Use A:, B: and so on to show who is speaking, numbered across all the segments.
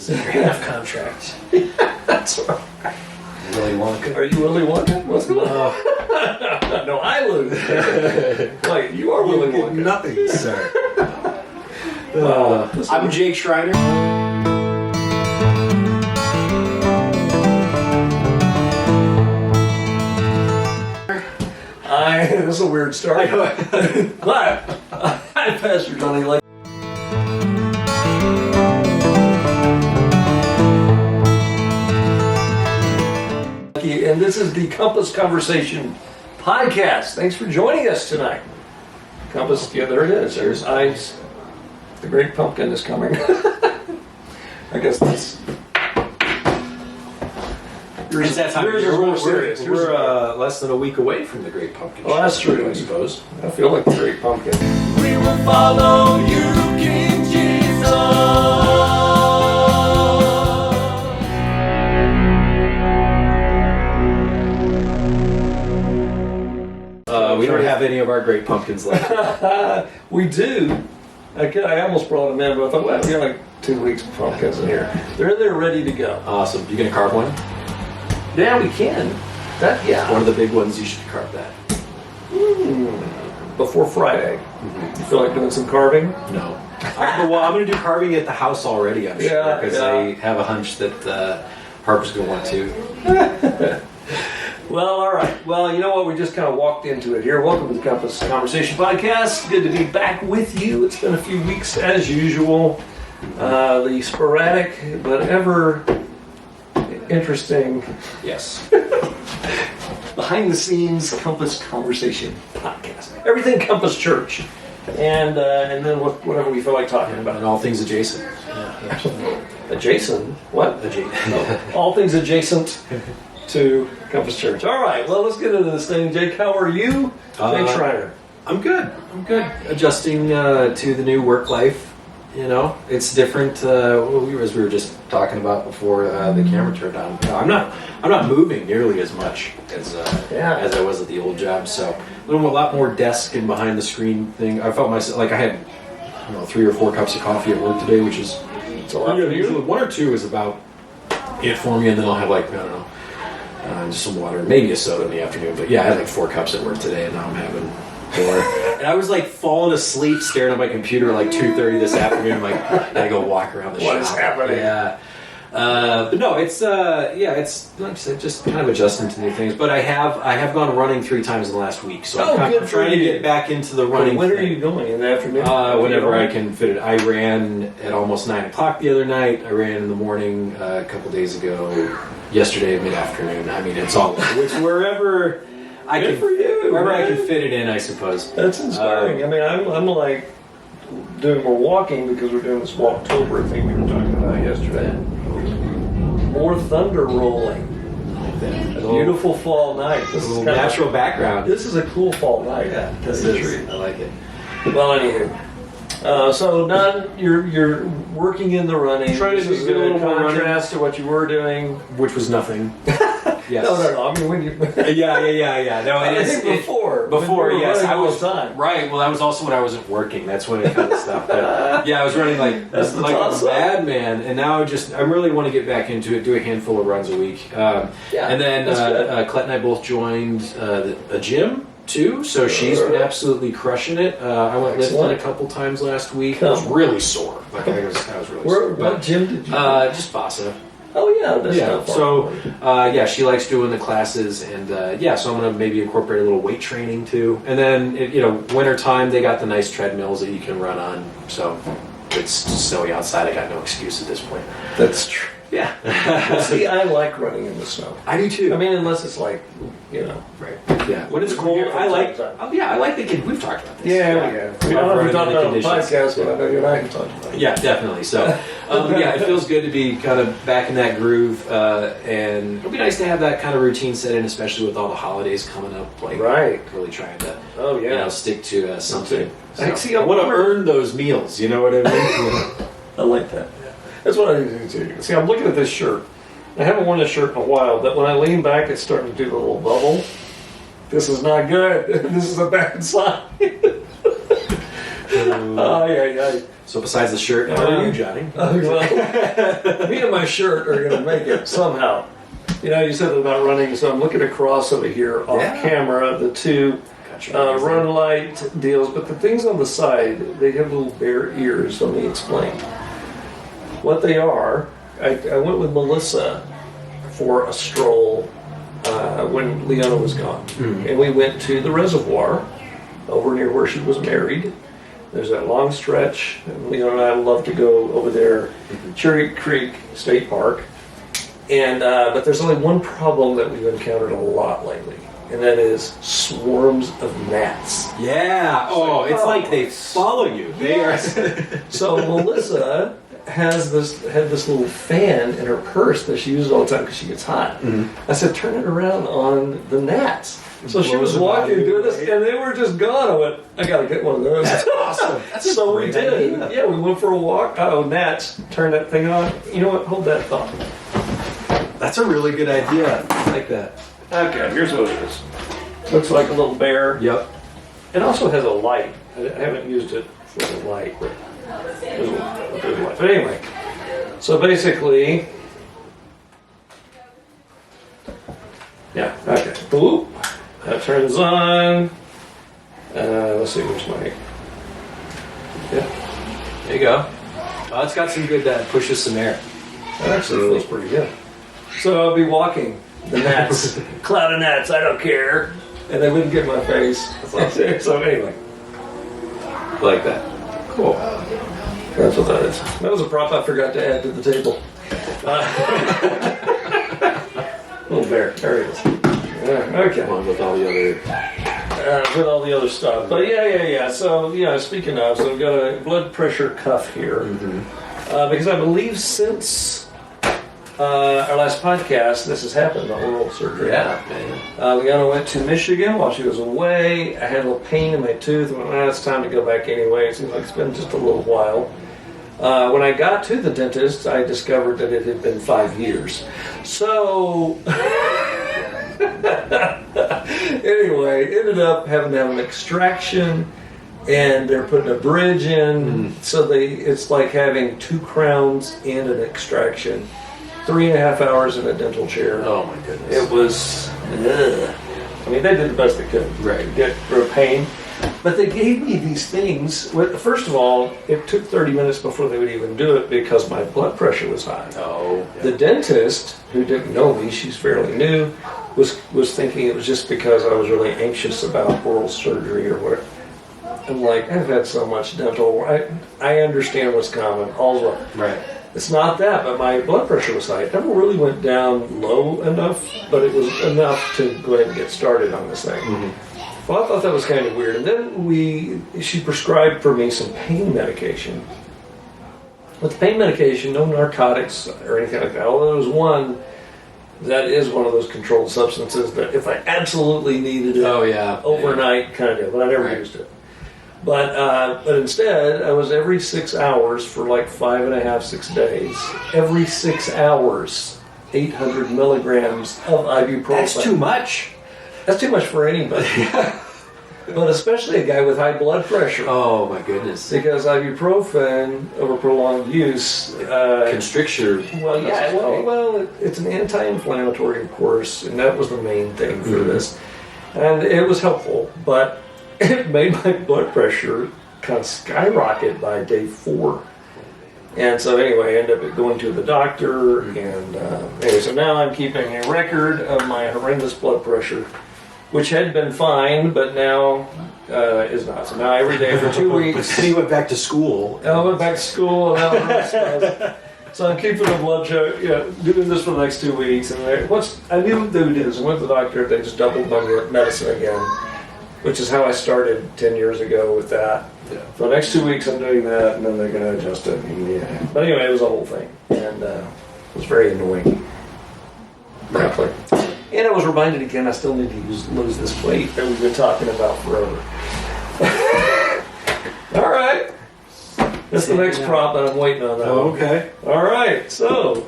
A: It's a half contract.
B: That's right.
A: Willy Wonka.
B: Are you Willy Wonka? What's going on? No, I lose. Wait, you are Willy Wonka.
A: Nothing, sir.
C: I'm Jake Schriner.
B: This is a weird start. But I'm Pastor Johnny Leckie. And this is the Compass Conversation podcast. Thanks for joining us tonight. Compass, yeah, there it is. There's eyes. The Great Pumpkin is coming. I guess that's.
C: It's that time of
B: yours
C: year.
B: is more serious.
A: We're less than a week away from the Great Pumpkin.
B: Oh, that's
A: Show,
B: true.
A: I suppose.
B: I feel like the Great Pumpkin.
D: We will follow you, King Jesus.
A: We don't have any of our Great Pumpkins left.
B: We do. I almost brought them in, but I thought, well, we have like 2 weeks of pumpkins in here. They're in there ready to go.
A: Awesome. You gonna carve one?
B: Yeah, we can. That, yeah.
A: One of the big ones. You should carve that.
B: Before Friday. You feel like doing some carving?
A: No. Well, I'm gonna do carving at the house already. I'm sure
B: Yeah,
A: because
B: yeah.
A: I have a hunch that Harper's gonna want to.
B: Well, all right. Well, you know what? We just kind of walked into it here. Welcome to the Compass Conversation podcast. Good to be back with you. It's been a few weeks as usual. The sporadic but ever interesting,
A: Yes.
B: behind the scenes Compass Conversation podcast. Everything Compass Church. And then whatever we feel like talking about.
A: And all things adjacent.
B: Adjacent? What?
A: Adjacent.
B: All things adjacent to Compass Church. All right, well, let's get into this thing. Jake, how are you? Jake Schriner.
A: I'm good. Adjusting to the new work life. You know, it's different. As we were just talking about before the camera turned on. I'm not moving nearly as much as I was at the old job. So a lot more desk and behind the screen thing. I felt myself like I had 3 or 4 cups of coffee at work today, which is
B: It's a lot for you.
A: usually 1 or 2 is about it for me, and then I'll have just some water, maybe a soda in the afternoon. But yeah, I had like 4 cups at work today, and now I'm having 4. And I was like falling asleep staring at my computer at like 2:30 this afternoon. I'm like, I gotta go walk around the shop.
B: What is happening?
A: Yeah. But no, it's like I said, just kind of adjusting to new things. But I have gone running 3 times in the last week, so I'm trying to get back into the running.
B: When are
A: thing.
B: you going? In the afternoon?
A: Whenever I can fit it. I ran at almost 9 o'clock the other night. I ran in the morning a couple days ago. Yesterday mid-afternoon. I mean, it's all wherever I
B: Good
A: can.
B: for you,
A: wherever I
B: man.
A: can fit it in, I suppose.
B: That's inspiring. I mean, I'm like doing more walking because we're doing this Walktober thing we were talking about yesterday. More thunder rolling. A beautiful fall night. This
A: A
B: is
A: little
B: kind
A: natural background.
B: This is a cool fall night.
A: Yeah,
B: That's
A: this
B: a treat.
A: is. I like it.
B: Well, anywho. So you're working in the running.
A: Trying to
B: This is
A: do a little
B: in
A: more running.
B: contrast to what you were doing.
A: Which was nothing. Yes.
B: No. I mean, when you.
A: Yeah. No,
B: I think before.
A: Before,
B: when you were
A: yes,
B: running
A: I
B: all
A: was
B: the time.
A: right. Well, that was also when I wasn't working. That's when it kind of stopped. But yeah, I was running like
B: That's the
A: a
B: toss up.
A: madman, and now I really want to get back into it. Do a handful of runs a week, and then
B: that's good.
A: Clet and I both joined a gym too. So she's been absolutely crushing it. I went lifting
B: Excellent.
A: a couple times last week. I was really sore. Like I was really sore.
B: What gym did you?
A: Just Vasa.
B: Oh yeah, that's
A: Yeah.
B: not far
A: So,
B: from me.
A: she likes doing the classes, and so I'm gonna maybe incorporate a little weight training too. And then, winter time they got the nice treadmills that you can run on. So it's snowy outside. I got no excuse at this point.
B: That's true.
A: Yeah.
B: See, I like running in the snow.
A: I do too.
B: I mean, unless it's like,
A: right. Yeah. When it's
B: We're
A: cold,
B: here from
A: I like.
B: time to time.
A: I like the kid. We've talked about this.
B: We
A: I
B: don't know if
A: run
B: we talked
A: in the
B: about it on the
A: conditions.
B: podcast, but I know you and I can talk about it.
A: Yeah, definitely. So, it feels good to be kind of back in that groove, and it'll be nice to have that kind of routine set in, especially with all the holidays coming up. Like,
B: Right.
A: really trying to,
B: Oh yeah.
A: stick to something.
B: I see, I
A: I want to
B: wonder-
A: earn those meals. You know what I mean?
B: I like that. That's what I do too. See, I'm looking at this shirt. I haven't worn this shirt in a while, but when I lean back, it's starting to do the little bubble. This is not good. This is a bad sign. Yeah.
A: So besides the shirt, how are you, Johnny?
B: Well, me and my shirt are going to make it somehow. You know, you said about running, so I'm looking across over here off camera, the two run light deals, but the things on the side, they have little bare ears. Let me explain. What they are, I went with Melissa for a stroll when Leona was gone. And we went to the reservoir over near where she was married. There's that long stretch, and Leona and I love to go over there, Cherry Creek State Park. And but there's only one problem that we've encountered a lot lately, and that is swarms of gnats.
A: Yeah. Oh, it's like they follow you. They are.
B: So Melissa had this little fan in her purse that she uses all the time because she gets hot. I said, turn it around on the gnats. So she was walking doing this, and they were just gone. I went, I gotta get one of those.
A: That's awesome. That's
B: So we did.
A: idea.
B: Yeah, we went for a walk. Oh, gnats! Turn that thing on. You know what? Hold that thought.
A: That's a really good idea. I like that.
B: Okay, here's what it is. Looks like a little bear.
A: Yep.
B: It also has a light. I haven't used it for the light, but there's a light. But anyway, so basically, yeah, okay. Boop. That turns on. Let's see, where's my... Yeah,
A: There you go. Oh, it's got some good pushes some air.
B: that actually feels pretty good. So I'll be walking the gnats, cloud of gnats, I don't care. And they wouldn't get in my face. So anyway,
A: I like that. Cool.
B: that's what that is. That was a prop I forgot to add to the table. Little bear, there it is. Yeah, okay.
A: Along with all the other.
B: With all the other stuff. But yeah. So, speaking of, so I've got a blood pressure cuff here. Because I believe since our last podcast, this has happened, the oral surgery.
A: Yeah, man.
B: Leona went to Michigan while she was away. I had a little pain in my tooth. I went, it's time to go back anyway. It seems like it's been just a little while. When I got to the dentist, I discovered that it had been 5 years. So, anyway, ended up having to have an extraction, and they're putting a bridge in. So it's like having 2 crowns and an extraction. 3.5 hours in a dental chair.
A: Oh my goodness.
B: It was, I mean, they did the best they could.
A: Right.
B: Get through a pain. But they gave me these things. First of all, it took 30 minutes before they would even do it because my blood pressure was high.
A: Oh. Yeah.
B: The dentist, who didn't know me, she's fairly new, was thinking it was just because I was really anxious about oral surgery or whatever. I'm like, I've had so much dental. I understand what's coming. All's well.
A: Right.
B: It's not that, but my blood pressure was high. It never really went down low enough, but it was enough to go ahead and get started on this thing. Well, I thought that was kind of weird. And then she prescribed for me some pain medication. With the pain medication, no narcotics or anything like that. Although there was one that is one of those controlled substances that if I absolutely needed it overnight, kind of, but I never used it. But instead, I was every 6 hours for like 5.5, 6 days. Every 6 hours, 800 milligrams of ibuprofen.
A: That's too much.
B: That's too much for anybody. But especially a guy with high blood pressure.
A: Oh my goodness.
B: Because ibuprofen, over prolonged use...
A: constricts your...
B: Well, yeah, well, it's an anti-inflammatory, of course, and that was the main thing for this. And it was helpful, but it made my blood pressure kind of skyrocket by day 4. And so anyway, I ended up going to the doctor, and anyway, so now I'm keeping a record of my horrendous blood pressure, which had been fine, but now is not. So now every day for 2 weeks.
A: And you went back to school.
B: I went back to school, and so I'm keeping a blood sugar, doing this for the next 2 weeks. And I knew they would do this. I went to the doctor, they just doubled my medicine again, which is how I started 10 years ago with that.
A: Yeah.
B: For the next 2 weeks, I'm doing that, and then they're going to adjust it. But anyway, it was a whole thing, and it was very annoying. Frankly. And I was reminded again, I still need to lose this weight that we've been talking about forever. All right. That's the next prop that I'm waiting on.
A: Oh, okay.
B: All right, so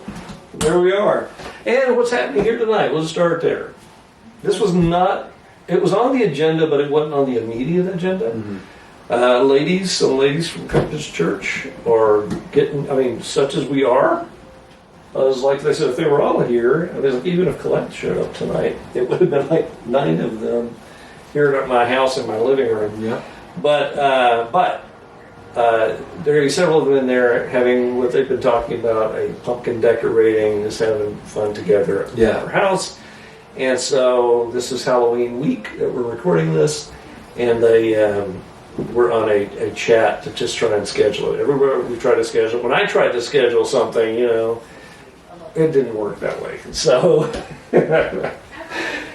B: there we are. And what's happening here tonight? We'll just start there. This was not, it was on the agenda, but it wasn't on the immediate agenda. Some ladies from Compass Church are getting, such as we are. I was like they said, if they were all here, I was like, even if Colette showed up tonight, it would have been like 9 of them here at my house in my living room.
A: Yeah.
B: But there are going to be several of them in there having what they've been talking about, a pumpkin decorating, just having fun together at our house. And so this is Halloween week that we're recording this, and we're on a chat to just try and schedule it. Everywhere we try to schedule, when I tried to schedule something, it didn't work that way. So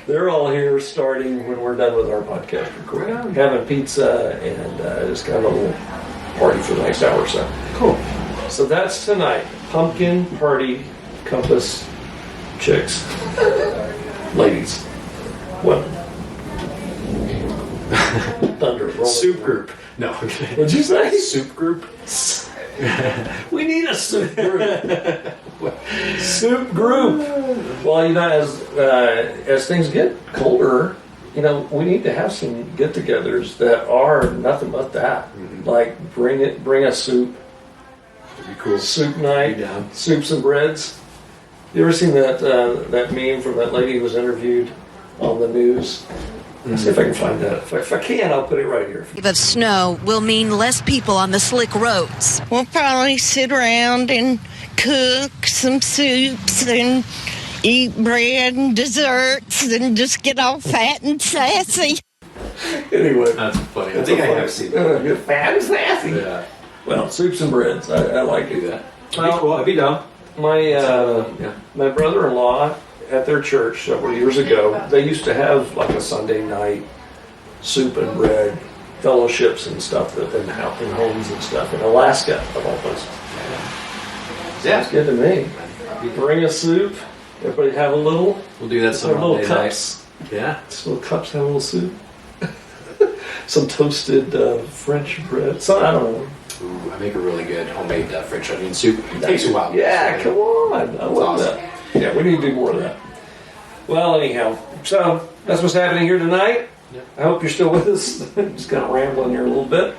B: they're all here starting when we're done with our podcast recording, having pizza and just kind of a little party for the next hour or so.
A: Cool.
B: So that's tonight. Pumpkin party, Compass chicks, ladies, women. Thunder. Rolling.
A: Soup group. No.
B: What'd you say?
A: Soup group.
B: We need a soup group. Soup group. Well, as things get colder, we need to have some get-togethers that are nothing but that. Mm-hmm. Like bring a soup.
A: That'd be cool.
B: Soup night.
A: Yeah.
B: Soups and breads. You ever seen that meme from that lady who was interviewed on the news? Mm-hmm. See if I can find that. If I can, I'll put it right here.
E: Of snow will mean less people on the slick roads.
F: We'll probably sit around and cook some soups and eat bread and desserts and just get all fat and sassy.
B: Anyway.
A: That's funny. I think I have seen that.
B: You're fat and sassy.
A: Yeah.
B: Well, soups and breads. I like to do that.
A: That'd be cool. I'd be down.
B: My brother-in-law at their church several years ago, they used to have like a Sunday night soup and bread fellowships and stuff in homes and stuff in Alaska, of all places.
A: Yeah.
B: Sounds good to me. You bring a soup, everybody have a little.
A: We'll do that some
B: little
A: Monday
B: cups.
A: night. Yeah.
B: Just little cups have a little soup. Some toasted French bread. So I don't know.
A: Ooh, I make a really good homemade French onion soup. It takes a while.
B: Yeah, come on. I love
A: awesome.
B: that. Yeah, we need to do more of that. Well, anyhow, so that's what's happening here tonight.
A: Yep.
B: I hope you're still with us. Just kind of rambling here a little bit.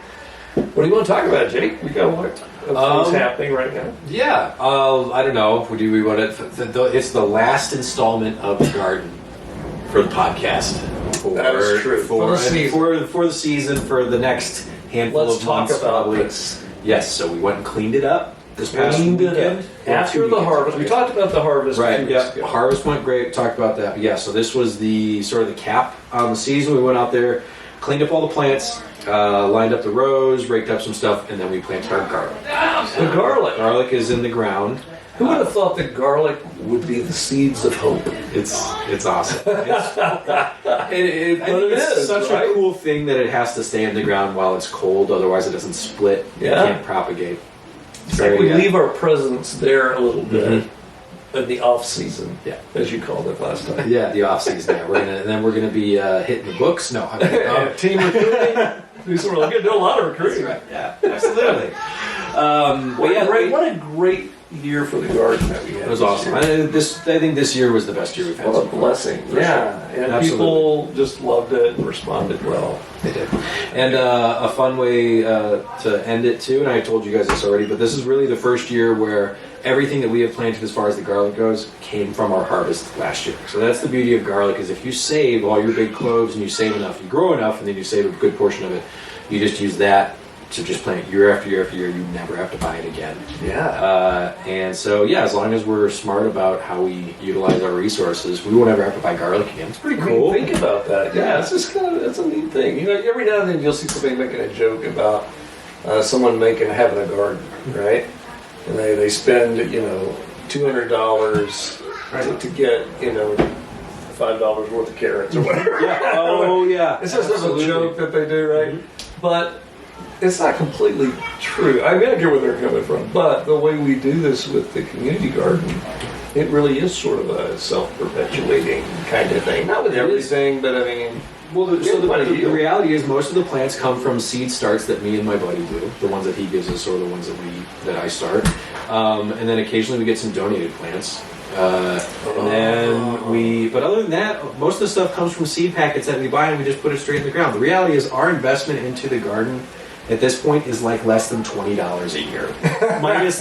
B: What do you want to talk about, Jake? We got what things happening right now?
A: Yeah, I don't know. Do we want to? It's the last installment of the garden for the podcast.
B: That is true. For the season.
A: For the season, for the next handful
B: Let's
A: of
B: talk
A: months.
B: about
A: probably.
B: this.
A: Yes, so we went and cleaned it up this past weekend.
B: After the harvest. We talked about the harvest.
A: Right, yeah. Harvest went great. Talked about that. Yeah, so this was the sort of the cap on the season. We went out there, cleaned up all the plants, lined up the rows, raked up some stuff, and then we planted our garlic.
B: The garlic.
A: Garlic is in the ground.
B: Who would have thought that garlic would be the seeds of hope?
A: It's awesome. I think
B: it
A: it's
B: is,
A: such
B: right?
A: a cool thing that it has to stay in the ground while it's cold. Otherwise, it doesn't split.
B: Yeah.
A: It can't propagate.
B: It's like we leave our presence there a little bit
A: Mm-hmm.
B: in the off season,
A: Yeah.
B: as you called it last time.
A: Yeah, the off season. Yeah, we're gonna be hitting the books. No, I mean,
B: Team recruiting. We're going to do a lot of recruiting.
A: right. Yeah, absolutely.
B: What a great year for the garden that we had.
A: It was awesome. I think this year was the best year we've had.
B: What
A: so
B: a
A: far.
B: blessing. Yeah, and
A: Absolutely.
B: people just loved it and responded well.
A: They did. And a fun way to end it too, and I told you guys this already, but this is really the first year where everything that we have planted as far as the garlic goes came from our harvest last year. So that's the beauty of garlic, is if you save all your big cloves and you save enough, you grow enough, and then you save a good portion of it, you just use that to just plant year after year after year. You never have to buy it again.
B: Yeah.
A: And so, yeah, as long as we're smart about how we utilize our resources, we won't ever have to buy garlic again. It's pretty cool.
B: Think about that. Yeah, it's just that's a neat thing. Every now and then you'll see somebody making a joke about someone having a garden, right? And they spend $200 to get $5 worth of carrots or whatever.
A: Yeah. Oh, yeah.
B: It's just a
A: Absolutely.
B: joke that they do, right?
A: Mm-hmm.
B: But it's not completely true. I mean, I get where they're coming from, but the way we do this with the community garden, it really is sort of a self-perpetuating kind of thing. Not with everything, but I mean,
A: Well, the reality is most of the plants come from seed starts that me and my buddy do. The ones that he gives us or the ones that I start. And then occasionally we get some donated plants. And then but other than that, most of the stuff comes from seed packets that we buy and we just put it straight in the ground. The reality is our investment into the garden at this point is like less than $20 a year, minus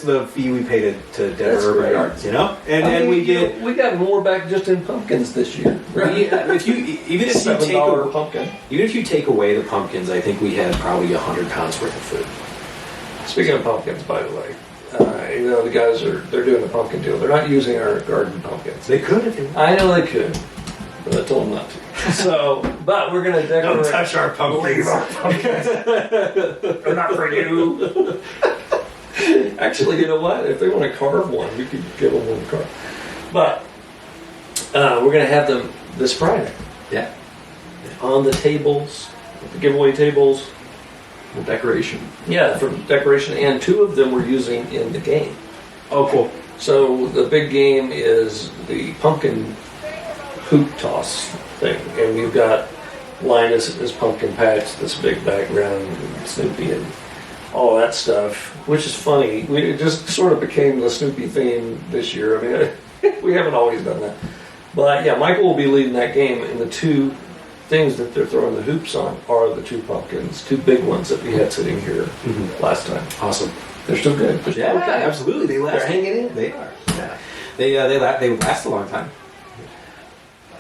A: the fee we paid to Denver
B: great.
A: Yards, you know. And we get
B: we got more back just in pumpkins this year.
A: if you even if you take
B: $7 pumpkin.
A: even if you take away the pumpkins, I think we had probably 100 pounds worth of food.
B: Speaking of pumpkins, by the way, you know the guys they're doing the pumpkin deal. They're not using our garden pumpkins.
A: They could if they wanted.
B: I know they could, but I told them not to. So, but we're gonna decorate.
A: Don't touch our pumpkins.
B: They're not for you. Actually, you know what? If they want to carve one, we could give them one to carve. But we're gonna have them this Friday
A: Yeah.
B: on the tables, the giveaway tables.
A: The decoration.
B: Yeah, for decoration, and 2 of them we're using in the game.
A: Oh, cool.
B: So the big game is the pumpkin hoop toss thing, and we've got Linus and his pumpkin patch, this big background, and Snoopy and all that stuff, which is funny. It just sort of became the Snoopy theme this year. I mean, we haven't always done that. But yeah, Michael will be leading that game, and the 2 things that they're throwing the hoops on are the 2 pumpkins, 2 big ones that we had sitting here last time.
A: Awesome.
B: They're still good. They're still
A: Yeah,
B: okay.
A: absolutely. They last.
B: They're hanging in.
A: They are. Yeah. They last a long time.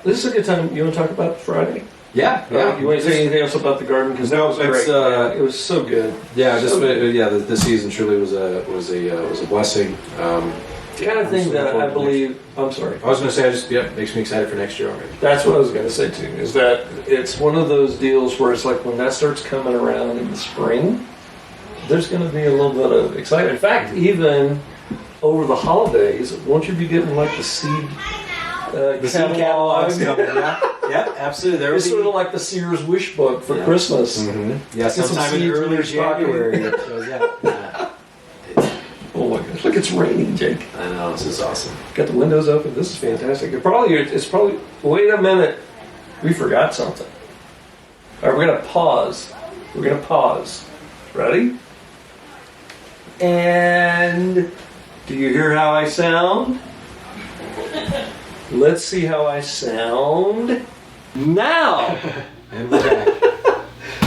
B: This is a good time. You want to talk about Friday?
A: Yeah.
B: You want to say anything else about the garden? Because that was
A: it's,
B: great. Man. It was so good.
A: Yeah,
B: So good.
A: this season truly was a blessing.
B: The kind of thing that I believe. I'm sorry.
A: I was going to say, makes me excited for next year already.
B: That's what I was going to say too. Is that it's one of those deals where it's like when that starts coming around in the spring, there's going to be a little bit of excitement. In fact, even over the holidays, won't you be getting like the seed?
A: The seed catalogs coming. Yeah, absolutely. There
B: It's
A: will
B: sort
A: be.
B: of like the Sears wish book for Christmas.
A: Mm-hmm. Yeah,
B: some
A: sometime in
B: seeds in
A: early
B: your stocking.
A: January. Yeah.
B: Oh my gosh! Look, it's raining, Jake.
A: I know, this is awesome.
B: Got the windows open. This is fantastic. It's probably. Wait a minute. We forgot something. All right, we're gonna pause. Ready? And do you hear how I sound? Let's see how I sound now.
A: And we're back.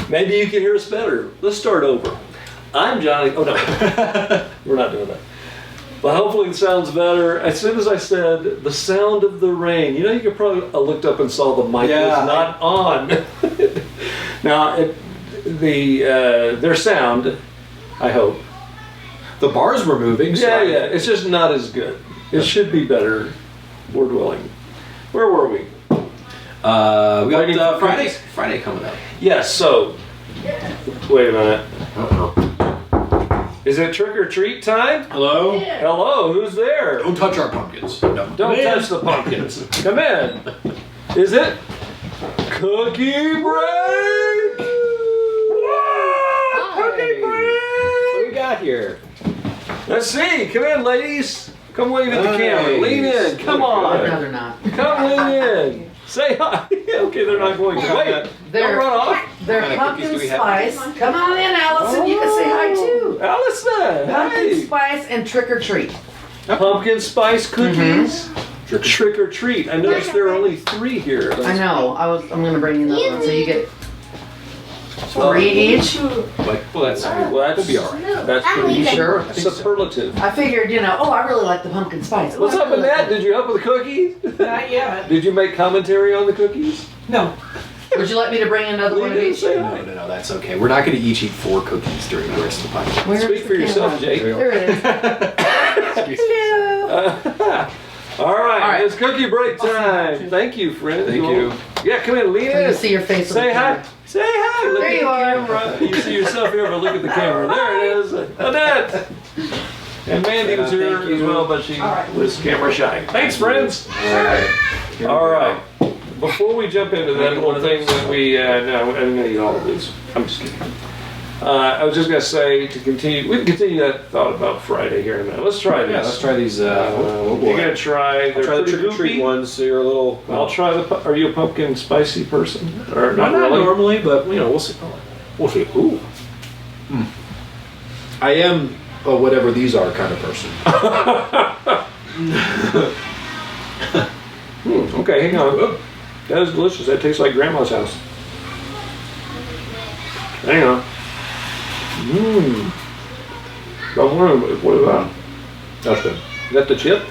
B: Maybe you can hear us better. Let's start over. I'm Johnny. Oh no, we're not doing that. But hopefully it sounds better. As soon as I said the sound of the rain, you know, you could probably looked up and saw the mic was not on. Now, their sound, I hope.
A: The bars were moving. So
B: Yeah. It's just not as good. It should be better. Lord willing. Where were we?
A: We got
B: Friday.
A: Friday coming up.
B: Yes. So, wait a minute.
A: Uh-oh.
B: Is it trick or treat time?
A: Hello?
B: Hello. Who's there?
A: Don't touch our pumpkins. No.
B: Don't touch the pumpkins. Come in. Is it cookie break? Whoa! Cookie break!
A: What do we got here?
B: Let's see. Come in, ladies. Come wave at the camera.
A: Nice.
B: Lean in. Come
G: No,
B: on.
G: they're not.
B: Come lean in. Say hi. Okay, they're not going to. Wait. Don't
G: They're-
B: run off.
G: They're
A: What kind of cookies
G: pumpkin
A: do we have?
G: spice. Come on in, Allison. You can say hi too.
B: Allison.
G: Pumpkin
B: Hey.
G: spice and trick or treat.
B: Pumpkin spice cookies. Trick or treat. I noticed there are only 3 here.
G: I know. I'm gonna bring you another one, so you get 3 each.
A: Well, that's
B: We'll
A: be all right.
B: That's pretty
G: Sure.
B: superlative.
G: I figured, oh, I really like the pumpkin spice.
B: What's up, Annette? Did you help with the cookies?
H: Not yet.
B: Did you make commentary on the cookies?
H: No.
G: Would you like me to bring another one of
B: Lean in,
G: each?
B: say
A: No,
B: hi.
A: no, that's okay. We're not going to each eat 4 cookies during the rest of the podcast.
G: Where's
B: Speak
G: the
B: for yourself,
G: camera?
B: Jake.
G: There it is. Hello.
B: All right,
G: right.
B: it's cookie break time. Thank you, friend.
A: Thank you.
B: Yeah, come in, lean
G: So you
B: in.
G: see your face on
B: Say
G: the
B: hi.
G: camera.
B: Say hi. Look
G: There
B: at
G: you
B: the
G: are.
B: camera. You see yourself here, but look at the camera. There it is. Annette. And Mandy was here
A: Thank you.
B: as well, but she was camera shy. Thanks, friends. All right. Before we jump into that little thing that we, no, I'm going to eat all of these. I'm just kidding. I was just going to say we can continue that thought about Friday here in a minute. Let's try this.
A: Yeah, let's try these.
B: You're going to try,
A: I'll try the
B: pretty
A: trick or treat
B: goopy.
A: ones. So you're a little.
B: I'll try are you a pumpkin spicy person? Or
A: Not
B: not really?
A: normally, but we'll see.
B: We'll see. Ooh.
A: I am a whatever these are kind of person.
B: Okay, hang on. That is delicious. That tastes like grandma's house. Hang on. What is that?
A: That's good.
B: Is that the chip?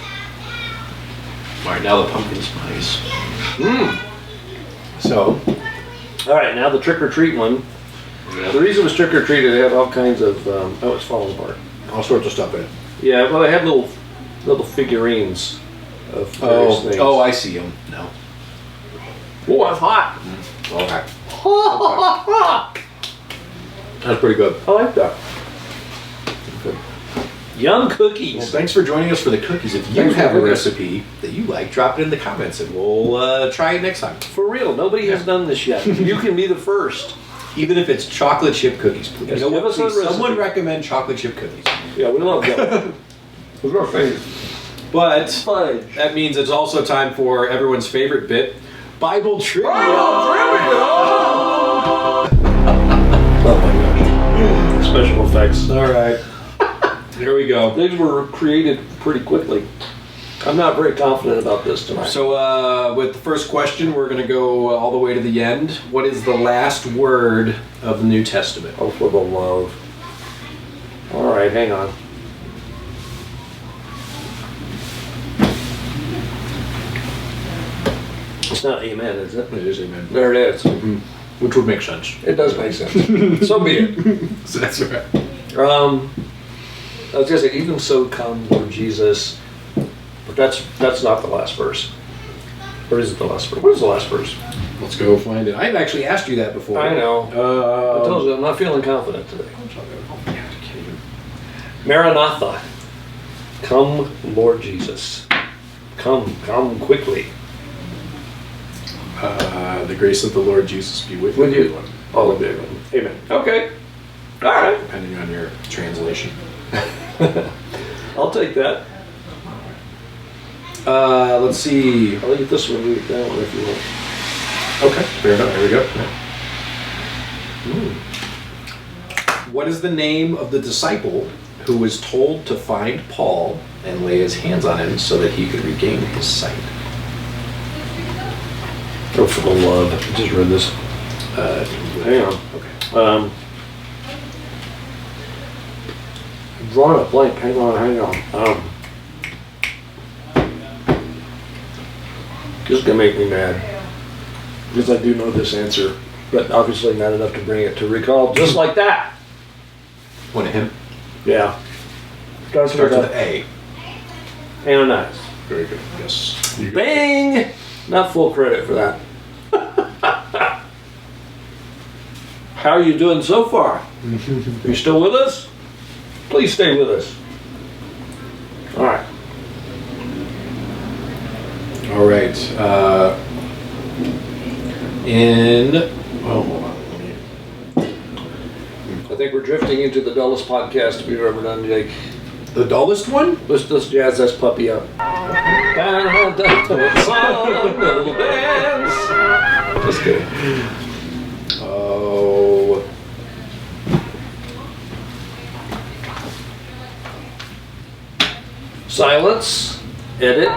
A: All right, now the pumpkin spice.
B: Mmm.
A: So,
B: All right, now the trick or treat one. The reason it was trick or treat, it had all kinds of. Oh, it's falling apart.
A: all sorts of stuff in it.
B: Yeah, well, they had little figurines of various things.
A: Oh, I see them. No.
B: Oh, that's hot.
A: Okay. That's pretty good.
B: I like that.
A: Good.
B: Yum
A: Well,
B: cookies.
A: thanks for joining us for the cookies. If you
B: Thanks for
A: have a
B: cooking.
A: recipe that you like, drop it in the comments and we'll try it next time.
B: For real, nobody has done this yet. You can be the first.
A: Even if it's chocolate chip cookies, please.
B: Yes,
A: You know
B: give
A: what?
B: us a
A: Please, someone
B: recipe.
A: recommend chocolate chip cookies.
B: Yeah, we love that. It's our favorite.
A: But
B: Fudge.
A: that means it's also time for everyone's favorite bit, Bible trivia.
B: Oh my gosh. Special effects.
A: All right. Here we go.
B: These were created pretty quickly. I'm not very confident about this tonight.
A: So with the first question, we're going to go all the way to the end. What is the last word of the New Testament?
B: Oh, for the love. All right, hang on. It's not amen, is it?
A: It is amen.
B: There it is.
A: Which would make sense.
B: It does make sense. So be it.
A: So that's right.
B: I was gonna say, even so come, Lord Jesus. But that's not the last verse. Or is it the last verse? What is the last verse?
A: Let's go find it. I've actually asked you that before.
B: I know. I told you I'm not feeling confident today. Maranatha. Come, Lord Jesus. Come quickly.
A: The grace of the Lord Jesus be with
B: With you.
A: everyone.
B: All of you. Amen. Okay. All right.
A: Depending on your translation.
B: I'll take that.
A: Let's see.
B: I'll leave this one, leave that one if you want.
A: Okay, fair enough. There we go. What is the name of the disciple who was told to find Paul and lay his hands on him so that he could regain his sight?
B: Oh, for the love. I just read this. Hang on.
A: Okay.
B: I'm drawing a blank. Hang on. This is gonna make me mad. Because I do know this answer, but obviously not enough to bring it to recall just like that.
A: What a him?
B: Yeah. Starts
A: Starts
B: with
A: with A.
B: Ananias.
A: Very good. Yes.
B: Bang! Not full credit for that. How are you doing so far? Are you still with us? Please stay with us. All right.
A: All right. Hold on.
B: I think we're drifting into the dullest podcast we've ever done, Jake.
A: The dullest one?
B: Let's jazz this puppy up. Little dance. Just kidding.
A: Oh.
B: Silence. Edit.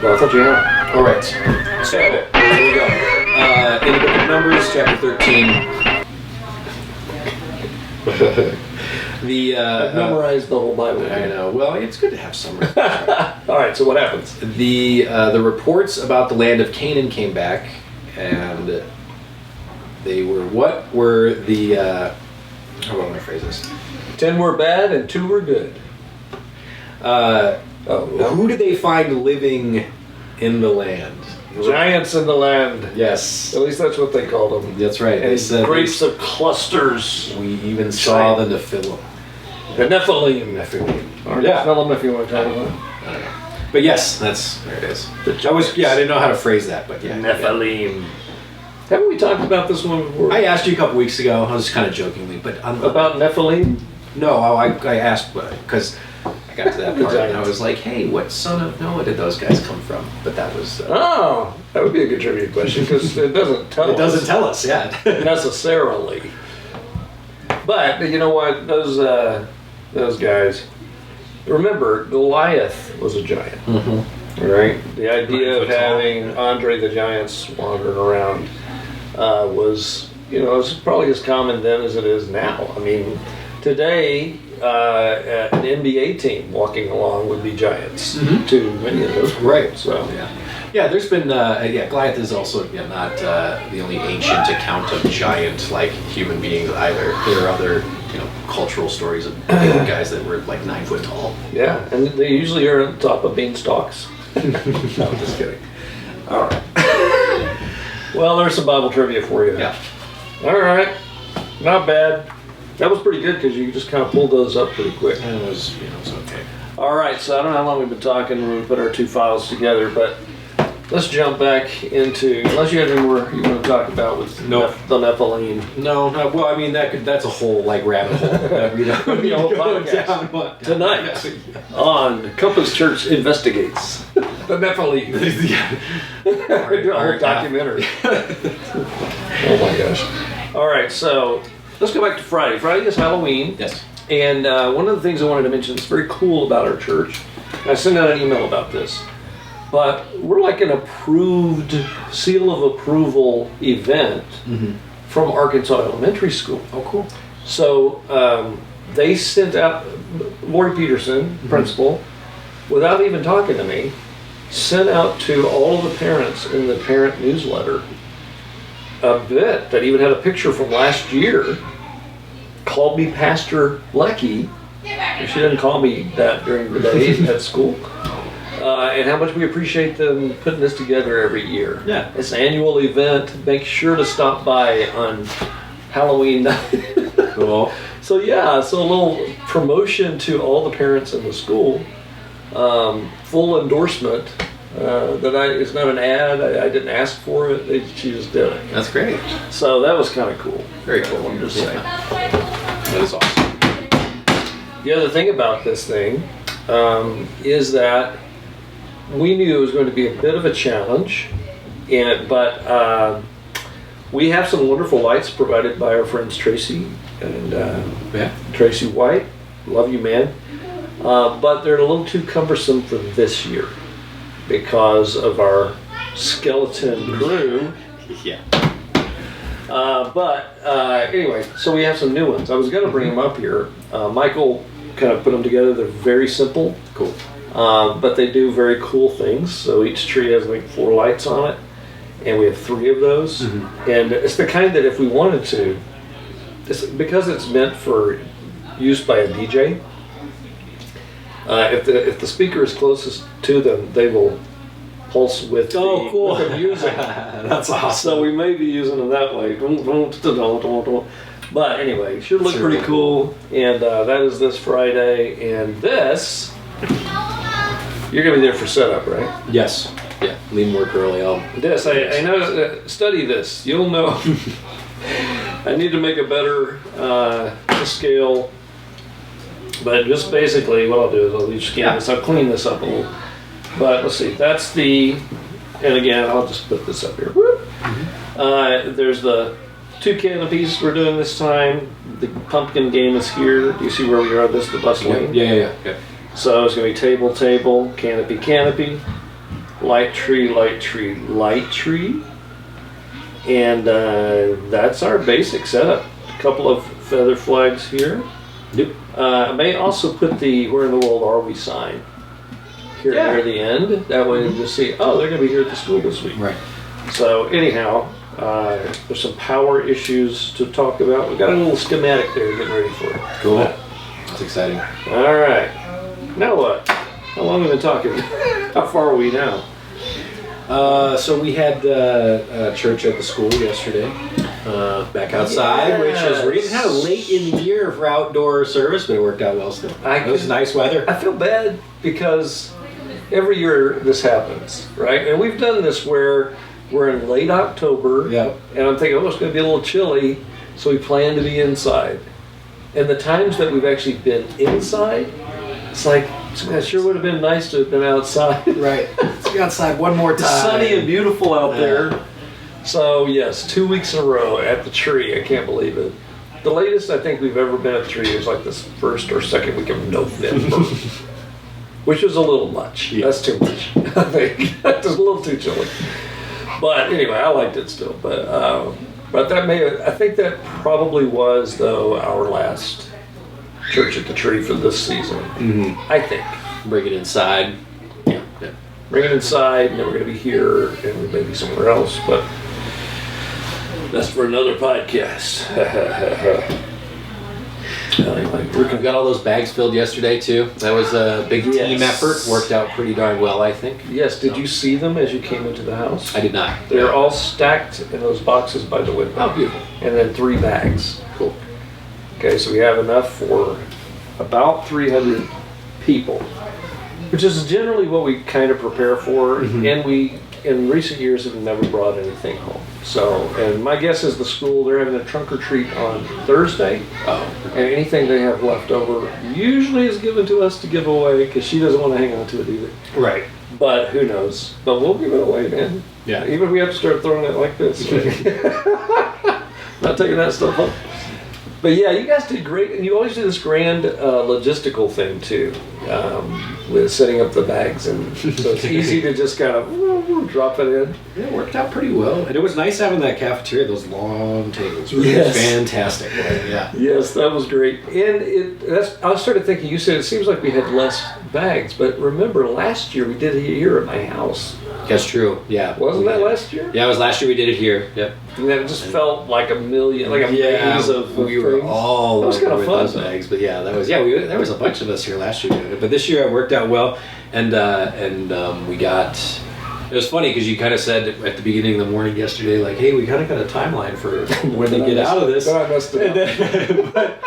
B: Well, I thought you had.
A: All right. So here we go. In the book of Numbers, chapter 13.
B: I've memorized the whole Bible.
A: I know. Well, it's good to have some.
B: All right. So what happens?
A: The reports about the land of Canaan came back, and they were what were the how do I want to phrase this?
B: 10 were bad and 2 were good.
A: Who did they find living in the land?
B: Giants in the land.
A: Yes,
B: At least that's what they called them.
A: that's right. They
B: And
A: said
B: grapes of clusters.
A: we even saw the Nephilim.
B: The Nephilim. Or
A: Yeah.
B: Nephilim, if you want to talk about
A: But yes, there it is.
B: it.
A: I didn't know how to phrase that, but yeah.
B: Nephilim. Haven't we talked about this one before?
A: I asked you a couple weeks ago. I was kind of jokingly, but
B: About Nephilim?
A: no, I asked because I got to that part and I
B: Giants.
A: was like, hey, what son of Noah did those guys come from? But that was
B: Oh, that would be a good trivia question because it doesn't tell
A: it doesn't
B: us
A: tell us, yeah.
B: necessarily. But you know what? Those guys. Remember, Goliath was a giant.
A: Mm-hmm.
B: Right? The idea of
A: 9 foot tall.
B: having Andre the Giants wandering around was it's probably as common then as it is now. I mean, today, an NBA team walking along would be giants to many of those.
A: Right.
B: So,
A: Yeah, there's been, Goliath is also not the only ancient account of giant, like, human beings either. There are other, cultural stories of guys that were, like, 9 foot tall.
B: yeah, and they usually are on top of beanstalks.
A: No, just kidding. All right.
B: Well, there's some Bible trivia for you.
A: Yeah.
B: All right. Not bad. That was pretty good because you just kind of pulled those up pretty quick.
A: And it was, it's okay.
B: All right, so I don't know how long we've been talking when we put our two files together, but let's jump back into, unless you have any more you want to talk about with
A: No.
B: the Nephilim.
A: No, well, I mean, that's a whole, like, rabbit hole. That we don't
B: Be a whole
A: go
B: podcast.
A: down, but-
B: Tonight on Compass Church Investigates.
A: The Nephilim.
B: We do a whole documentary. Oh my gosh. All right, so let's go back to Friday. Friday is Halloween.
A: Yes.
B: And one of the things I wanted to mention that's very cool about our church, I sent out an email about this, but we're like an approved, seal of approval event from Arkansas Elementary School.
A: Oh, cool.
B: So they sent out, Lori Peterson, principal, without even talking to me, sent out to all of the parents in the parent newsletter a bit that even had a picture from last year, called me Pastor Leckie. She didn't call me that during the day at school. And how much we appreciate them putting this together every year.
A: Yeah.
B: It's an annual event. Make sure to stop by on Halloween night.
A: Cool.
B: So yeah, so a little promotion to all the parents in the school. Full endorsement. It's not an ad. I didn't ask for it. She just did it.
A: That's great.
B: So that was kind of cool.
A: Very cool.
B: I'm just saying.
A: That is awesome.
B: The other thing about this thing is that we knew it was going to be a bit of a challenge, but we have some wonderful lights provided by our friends Tracy and Tracy White. Love you, man. But they're a little too cumbersome for this year because of our skeleton crew.
A: Yeah.
B: But anyway, so we have some new ones. I was going to bring them up here. Michael kind of put them together. They're very simple.
A: Cool.
B: But they do very cool things. So each tree has like 4 lights on it. And we have 3 of those. And it's the kind that if we wanted to, because it's meant for use by a DJ, if the speaker is closest to them, they will pulse with
A: Oh, cool.
B: with the music.
A: That's awesome.
B: So we may be using them that way. But anyway, should look
A: Sure.
B: pretty cool. And that is this Friday. And this, you're going to be there for setup, right?
A: Yes. Yeah. Lean work early.
B: This, I know, study this. You'll know. I need to make a better scale. But just basically what I'll do is I'll just scan this. I'll clean this up a little. But let's see. That's the, and again, I'll just put this up here. There's the 2 canopies we're doing this time. The pumpkin game is here. Do you see where we are? This is the bus lane.
A: Yeah.
B: So it's going to be table, table, canopy, canopy, light tree, light tree, light tree. And that's our basic setup. A couple of feather flags here.
A: Yep.
B: I may also put the "Where in the World Are We" sign here near the end. That way you'll see, oh, they're going to be here at the school this week.
A: Right.
B: So anyhow, there's some power issues to talk about. We've got a little schematic there getting ready for it.
A: Cool. That's exciting.
B: All right. Now what? How long have we been talking? How far are we now?
A: So we had church at the school yesterday. Back outside, which was really kind of late in the year for outdoor service, but it worked out well still. It was nice weather.
B: I feel bad because every year this happens, right? And we've done this where we're in late October,
A: Yep.
B: and I'm thinking, oh, it's going to be a little chilly, so we plan to be inside. And the times that we've actually been inside, it's like, it sure would have been nice to have been outside.
A: Right. Let's be outside one more time.
B: It's sunny and beautiful out there. So yes, 2 weeks in a row at the tree. I can't believe it. The latest I think we've ever been at the tree is like this first or second week of November, which was a little much.
A: Yeah.
B: That's too much. I think that's a little too chilly. But anyway, I liked it still. But But I think that probably was, though, our last Church at the Tree for this season.
A: Mm-hmm.
B: I think.
A: Bring it inside.
B: Yeah. Bring it inside, and then we're going to be here, and we may be somewhere else, but that's for another podcast. Anyway,
A: We got all those bags filled yesterday too. That was a big team effort. Worked out pretty darn well, I think.
B: yes, did you see them as you came into the house?
A: I did not.
B: They're all stacked in those boxes by the window.
A: Oh, beautiful.
B: And then 3 bags.
A: Cool.
B: Okay, so we have enough for about 300 people, which is generally what we kind of prepare for. And we, in recent years, have never brought anything home. So, and my guess is the school, they're having a trunk or treat on Thursday.
A: Oh.
B: And anything they have left over usually is given to us to give away because she doesn't want to hang on to it either.
A: Right.
B: But who knows? But we'll give it away, man.
A: Yeah.
B: Even if we have to start throwing it like this. Not taking that stuff up. But yeah, you guys did great, and you always do this grand logistical thing too, with setting up the bags, and so it's easy to just kind of drop it in.
A: Yeah, it worked out pretty well. And it was nice having that cafeteria, those long tables. It was fantastic. Yeah.
B: Yes, that was great. And I started thinking, you said it seems like we had less bags, but remember last year we did it here at my house.
A: That's true. Yeah.
B: Wasn't that last year?
A: Yeah, it was last year we did it here. Yep.
B: And then it just felt like a maze of
A: we were
B: things.
A: all
B: That was kind of
A: over
B: fun.
A: those bags, but yeah, there was a bunch of us here last year doing it, but this year it worked out well, and we got. It was funny because you kind of said at the beginning of the morning yesterday, like, "Hey, we kind of got a timeline for when to get out of this."
B: I messed it up.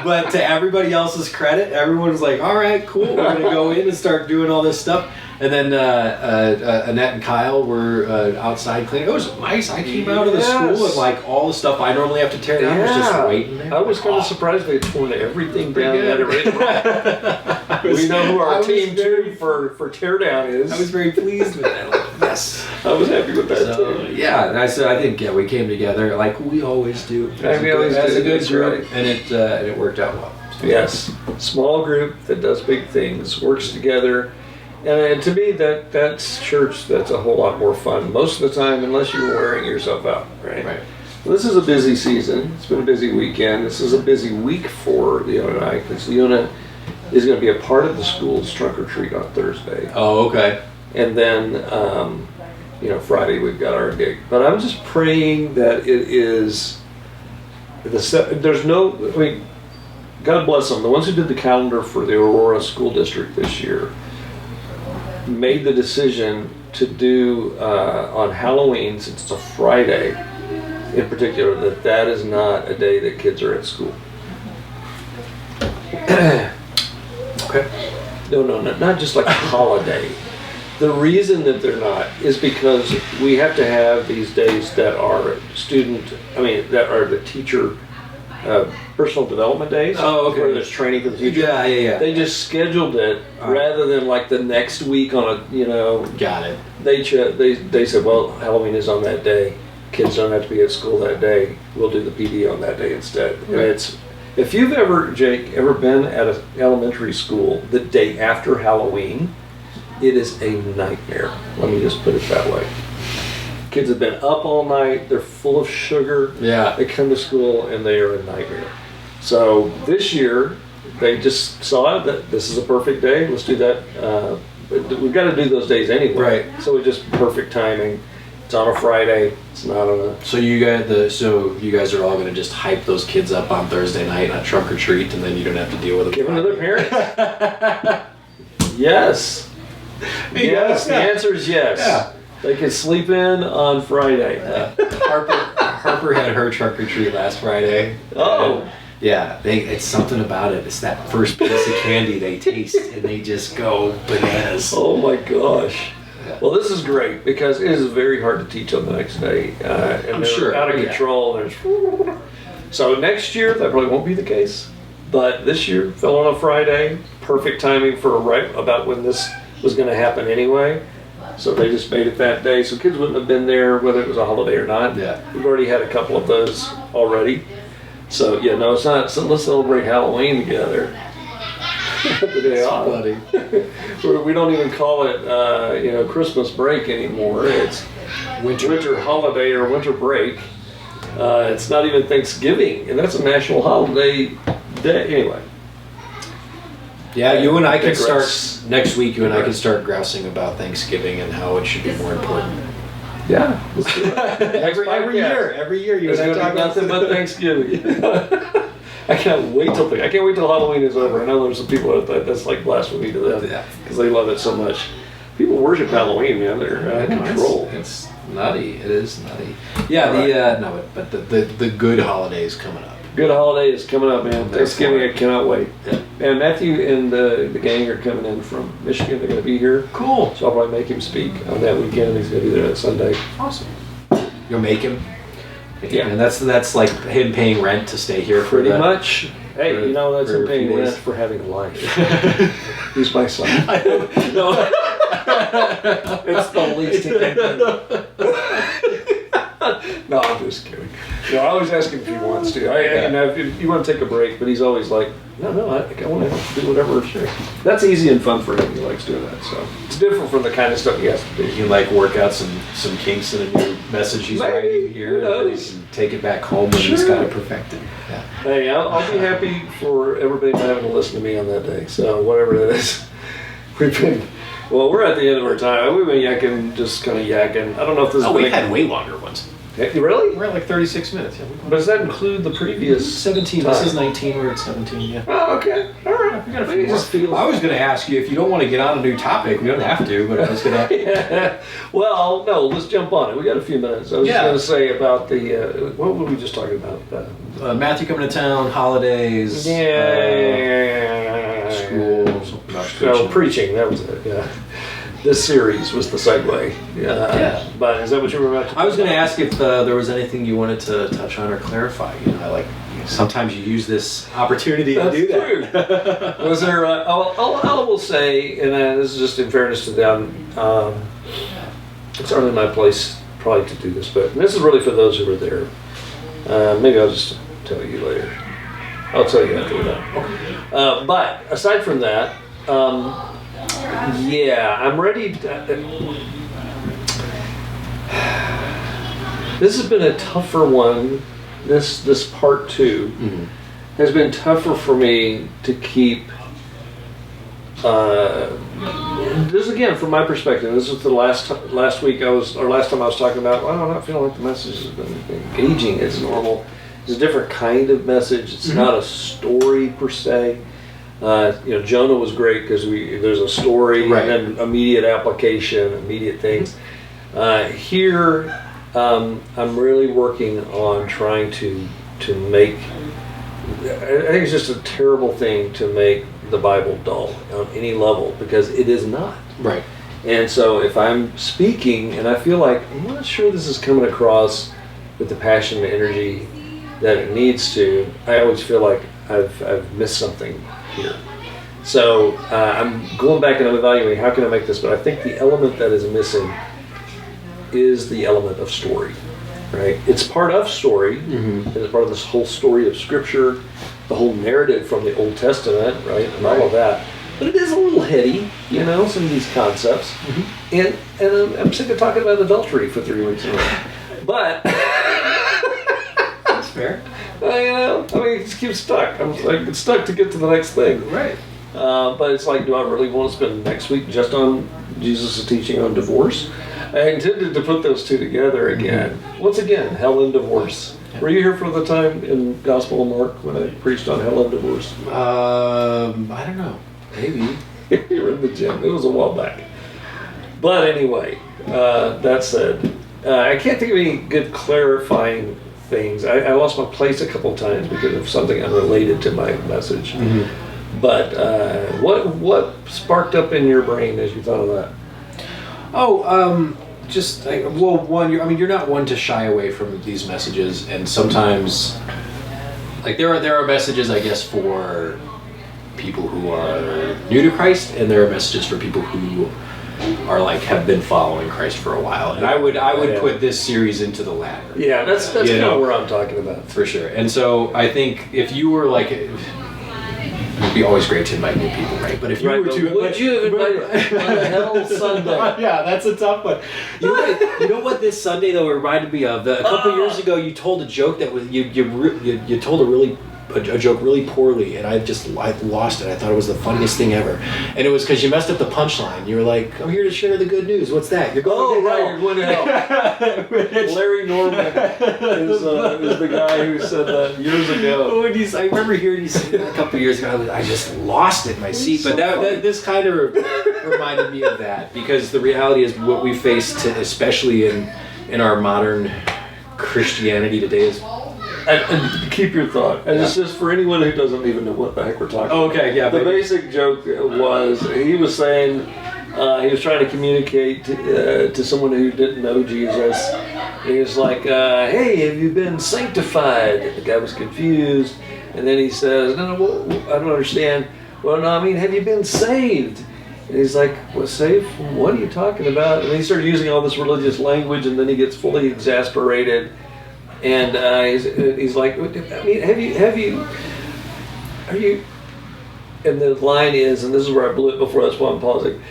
A: But to everybody else's credit, everyone was like, "All right, cool, we're gonna go in and start doing all this stuff." And then Annette and Kyle were outside cleaning. It was nice. I came out of the school with like all the stuff I normally have to tear down. Was just waiting there.
B: I was kind of surprised they had torn everything down. We know who our team two for teardown is.
A: I was very pleased with that. Like, yes,
B: I was happy with that
A: so,
B: too.
A: yeah, and I think we came together like we always do as a good group, and it worked out well. So.
B: Yes, small group that does big things, works together. And to me, that's church. That's a whole lot more fun most of the time, unless you're wearing yourself out, right?
A: Right.
B: Well, this is a busy season. It's been a busy weekend. This is a busy week for Leona and I, because Leona is going to be a part of the school's trunk or treat on Thursday,
A: Oh, okay.
B: and then Friday we've got our gig. But I'm just praying that it is there's no. I mean, God bless them. The ones who did the calendar for the Aurora School District this year made the decision to do on Halloween, since it's a Friday in particular, that is not a day that kids are at school.
A: Okay.
B: No, not just like a holiday. The reason that they're not is because we have to have these days that are that are the teacher personal development days.
A: Oh, okay.
B: Where there's training for the teacher.
A: Yeah.
B: They just scheduled it rather than like the next week on a,
A: Got it.
B: They said, well, Halloween is on that day. Kids don't have to be at school that day. We'll do the PD on that day instead.
A: Right.
B: And it's, if you've ever, Jake, been at an elementary school the day after Halloween, it is a nightmare. Let me just put it that way. Kids have been up all night. They're full of sugar.
A: Yeah.
B: They come to school and they are a nightmare. So this year, they just saw that this is a perfect day. Let's do that. But we've got to do those days anyway.
A: Right.
B: So it's just perfect timing. It's on a Friday. It's not on a.
A: So you guys are all going to just hype those kids up on Thursday night on trunk or treat, and then you don't have to deal with them.
B: Give them to their parents. Yes. Yes. The answer is yes.
A: Yeah.
B: They can sleep in on Friday.
A: Harper had her trunk or treat last Friday.
B: Oh.
A: Yeah, it's something about it. It's that first piece of candy they taste, and they just go bananas.
B: Oh my gosh. Well, this is great because it is very hard to teach on the next day. And
A: I'm
B: they're
A: sure.
B: out of
A: Yeah.
B: control. So next year, that probably won't be the case. But this year, fell on a Friday. Perfect timing for right about when this was going to happen anyway. So they just made it that day. So kids wouldn't have been there whether it was a holiday or not.
A: Yeah.
B: We've already had a couple of those already. So yeah, no, it's not. So let's celebrate Halloween together. The day off.
A: Funny.
B: We don't even call it, Christmas break anymore. It's winter holiday or winter break. It's not even Thanksgiving, and that's a national holiday day. Anyway.
A: Yeah, you and I can
B: Digress.
A: start next week. You and I can start grousing about Thanksgiving and how it should be more important.
B: Yeah, let's do it.
A: Every year, you
B: There's
A: and I
B: gonna
A: talk
B: be
A: about
B: nothing but Thanksgiving. I can't wait till Halloween is over. I know there's some people that's like blasphemy to them because they love it so much. People worship Halloween, man. They're out of control.
A: It's nutty. It is nutty. Yeah, but the good holidays coming up.
B: Good holiday is coming up, man. Thanksgiving, I cannot wait.
A: Yeah.
B: And Matthew and the gang are coming in from Michigan. They're going to be here.
A: Cool.
B: So I'll probably make him speak on that weekend. He's going to be there that Sunday.
A: Awesome. You'll make him.
B: Yeah.
A: And that's like him paying rent to stay here for
B: Pretty
A: the-
B: much. Hey,
A: for-
B: you know, that's
A: for
B: him
A: a few
B: paying
A: days.
B: rent for having a life. He's my son.
A: No.
B: It's the least he can do. No, I'm just kidding. I always ask him if he wants to. If you want to take a break, but he's always like, no, I want to do whatever. Sure. That's easy and fun for him. He likes doing that. So it's different from the kind of stuff he has to do.
A: You like work out some kinks in a new message he's
B: Maybe,
A: writing here,
B: who
A: and
B: knows?
A: he can take it back home when he's
B: Sure.
A: got it perfected. Yeah.
B: Hey, I'll be happy for everybody not having to listen to me on that day. So whatever that is, we're at the end of our time. We've been yakking, just kind of yakking. I don't know if this is
A: we've had way longer ones.
B: Really?
A: We're at like 36 minutes. Yeah.
B: But does that include the previous
A: 17.
B: time?
A: This is 19. We're at 17. Yeah.
B: Oh, okay. All right.
A: We got a
B: Maybe
A: few
B: it just
A: more.
B: feels.
A: I was going to ask you if you don't want to get on a new topic. We don't have to, but I was going to.
B: Well, no, let's jump on it. We got a few minutes. I was just
A: Yeah.
B: going to say about the, what were we just talking about?
A: Matthew coming to town, holidays. School. Something about
B: Preaching, that was it, yeah. This series was the segue.
A: Yeah.
B: But is that what you were about to
A: I was going to ask if there was anything you wanted to touch on or clarify. Sometimes you use this opportunity to do that.
B: True. Was there? I will say, and this is just in fairness to them, it's only my place probably to do this, but this is really for those who were there. Maybe I'll just tell you later. I'll tell you after we're done. But aside from that, yeah, I'm ready. This has been a tougher one. This part 2 has been tougher for me to keep. This again, from my perspective, this was the last week last time I was talking about. Well, I'm not feeling like the message has been engaging as normal. It's a different kind of message. It's not a story per se. Jonah was great because there's a story
A: Right.
B: and then immediate application, immediate things. Here, I'm really working on trying to make. I think it's just a terrible thing to make the Bible dull on any level because it is not.
A: Right.
B: And so if I'm speaking and I feel like I'm not sure this is coming across with the passion and energy that it needs to, I always feel like I've missed something here. So I'm going back and I'm evaluating how can I make this, but I think the element that is missing is the element of story, right? It's part of story, it's part of this whole story of Scripture, the whole narrative from the Old Testament, right, and all of that. But it is a little heady, some of these concepts. And I'm sick of talking about adultery for 3 weeks in a row. But
A: That's fair.
B: I keep stuck. I'm like stuck to get to the next thing.
A: Right.
B: But it's like, do I really want to spend next week just on Jesus' teaching on divorce? I intended to put those two together again. Once again, hell and divorce. Were you here for the time in Gospel of Mark when I preached on hell and divorce?
A: I don't know. Maybe.
B: You were in the gym. It was a while back. But anyway, that said, I can't think of any good clarifying things. I lost my place a couple times because of something unrelated to my message. But what sparked up in your brain as you thought of that?
A: You're not one to shy away from these messages, and sometimes, like there are messages, I guess, for people who are new to Christ, and there are messages for people who are have been following Christ for a while. And I would put this series into the latter.
B: Yeah, that's kind of where I'm talking about.
A: For sure. And so I think if you were be always great to invite new people, right? But if you
B: Right,
A: were
B: but
A: to,
B: would you have invited on a Hell Sunday?
A: yeah, that's a tough one. You know what this Sunday though reminded me of? A couple years ago, you told a joke that was you told a joke really poorly, and I lost it. I thought it was the funniest thing ever, and it was because you messed up the punchline. You were like, "I'm here to share the good news." What's that? You're going to hell.
B: You're going to hell. Larry Norman is the guy who said that years ago.
A: I remember hearing you say that a couple of years ago. I just lost it in my seat. But this kind of reminded me of that, because the reality is what we face, especially in our modern Christianity today, is.
B: And keep your thought. And it's just for anyone who doesn't even know what the heck we're talking about.
A: Okay, yeah.
B: The basic joke was, he was saying, he was trying to communicate to someone who didn't know Jesus. He was like, hey, have you been sanctified? And the guy was confused. And then he says, no, I don't understand. Well, no, I mean, have you been saved? And he's like, well, saved from what are you talking about? And he started using all this religious language, and then he gets fully exasperated. And he's like, I mean, are you? And the line is, and this is where I blew it before, that's why I'm pausing.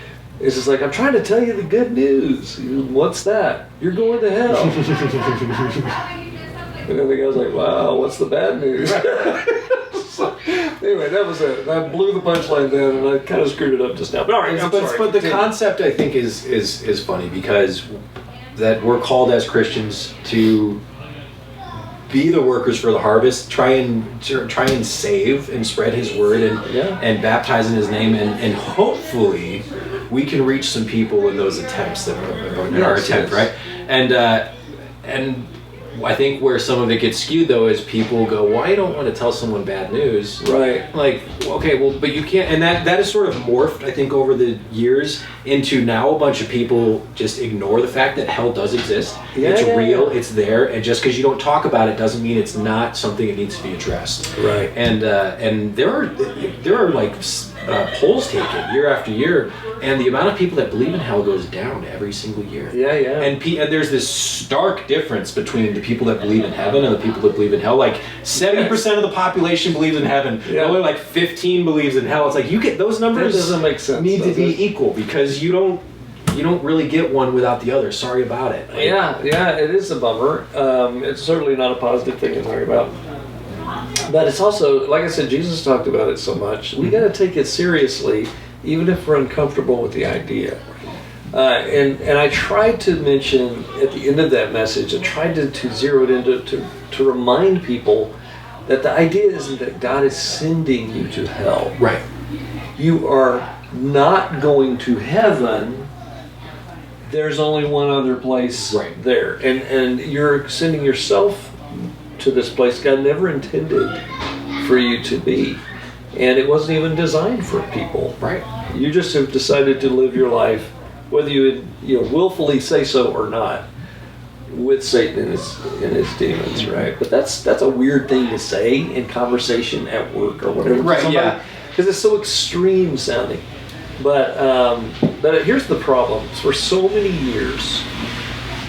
B: It's just like, I'm trying to tell you the good news. What's that? You're going to hell. And then the guy's like, wow, what's the bad news? So, anyway, that was it. I blew the punchline down, and I kind of screwed it up just now. But all right,
A: But the concept, I think, is funny, because that we're called as Christians to be the workers for the harvest, try and save and spread His word and baptize in His name, and hopefully we can reach some people in those attempts right? And I think where some of it gets skewed though is people go, well, I don't want to tell someone bad news.
B: Right.
A: Like, okay, well, but you can't, and that has sort of morphed, I think, over the years into now a bunch of people just ignore the fact that hell does exist. It's real, it's there, and just because you don't talk about it doesn't mean it's not something that needs to be addressed.
B: Right.
A: And there are like polls taken year after year, and the amount of people that believe in hell goes down every single year.
B: Yeah.
A: And there's this stark difference between the people that believe in heaven and the people that believe in hell. Like 70% of the population believes in heaven.
B: Yeah.
A: Only like 15 believes in hell. It's like you get those numbers.
B: That doesn't make sense.
A: Need to be equal, because you don't really get one without the other. Sorry about it. Like,
B: yeah, it is a bummer. It's certainly not a positive thing to talk about. But it's also, like I said, Jesus talked about it so much. We got to take it seriously, even if we're uncomfortable with the idea. And I tried to mention at the end of that message, I tried to zero it into to remind people that the idea isn't that God is sending you to hell.
A: Right.
B: You are not going to heaven. There's only one other place there. And you're sending yourself to this place God never intended for you to be. And it wasn't even designed for people.
A: Right.
B: You just have decided to live your life, whether you willfully say so or not, with Satan and his demons, right? But that's a weird thing to say in conversation at work or whatever.
A: Right, yeah.
B: Because it's so extreme sounding. But here's the problem. For so many years,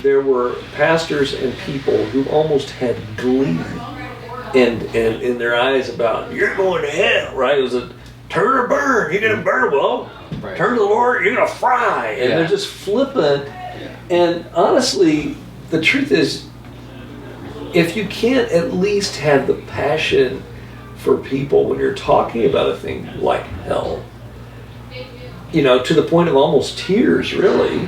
B: there were pastors and people who almost had glee and in their eyes about, you're going to hell, right? It was a turn or burn. You're going to burn. Well, turn to the Lord, you're going to fry. And they're just flippant. And honestly, the truth is, if you can't at least have the passion for people when you're talking about a thing like hell, to the point of almost tears, really,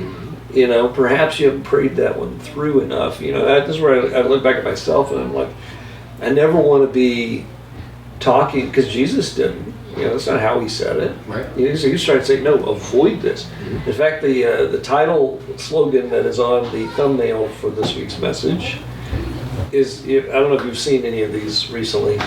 B: perhaps you haven't prayed that one through enough. This is where I look back at myself and I'm like, I never want to be talking, because Jesus didn't. That's not how He said it.
A: Right.
B: He was trying to say, no, avoid this. Mm-hmm. In fact, the title slogan that is on the thumbnail for this week's message is, I don't know if you've seen any of these recently.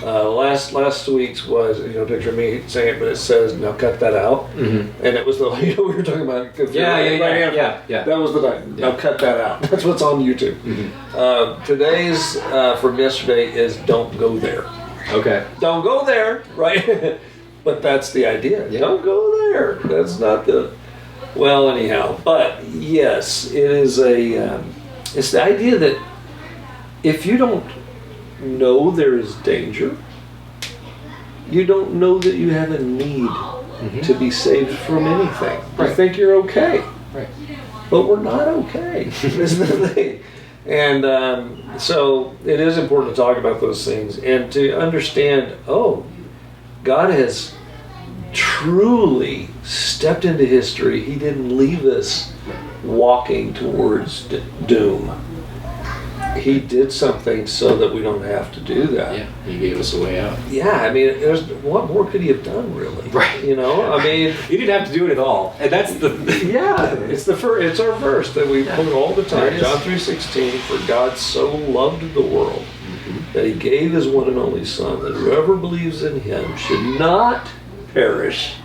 B: Last week's was a picture of me saying it, but it says, "Now cut that out." Mm-hmm. And it was the we were talking about.
A: Yeah.
B: That was the time. Now cut that out. That's what's on YouTube. Mm-hmm. Today's from yesterday is "Don't go there."
A: Okay.
B: Don't go there, right? But that's the idea. Yeah. Don't go there. That's not the. Well, anyhow, but yes, it is it's the idea that if you don't know there is danger, you don't know that you have a need to be saved from anything. You think you're okay.
A: Right.
B: But we're not okay, is the thing. And so it is important to talk about those things and to understand, God has truly stepped into history. He didn't leave us walking towards doom. He did something so that we don't have to do that.
A: Yeah, he gave us a way out.
B: Yeah, I mean, what more could he have done, really?
A: Right.
B: You know, I mean,
A: He didn't have to do it at all, and that's the
B: yeah, it's our verse that we quote all the time.
A: It is.
B: John 3:16. For God so loved the world that He gave His one and only Son, that whoever believes in Him should not perish,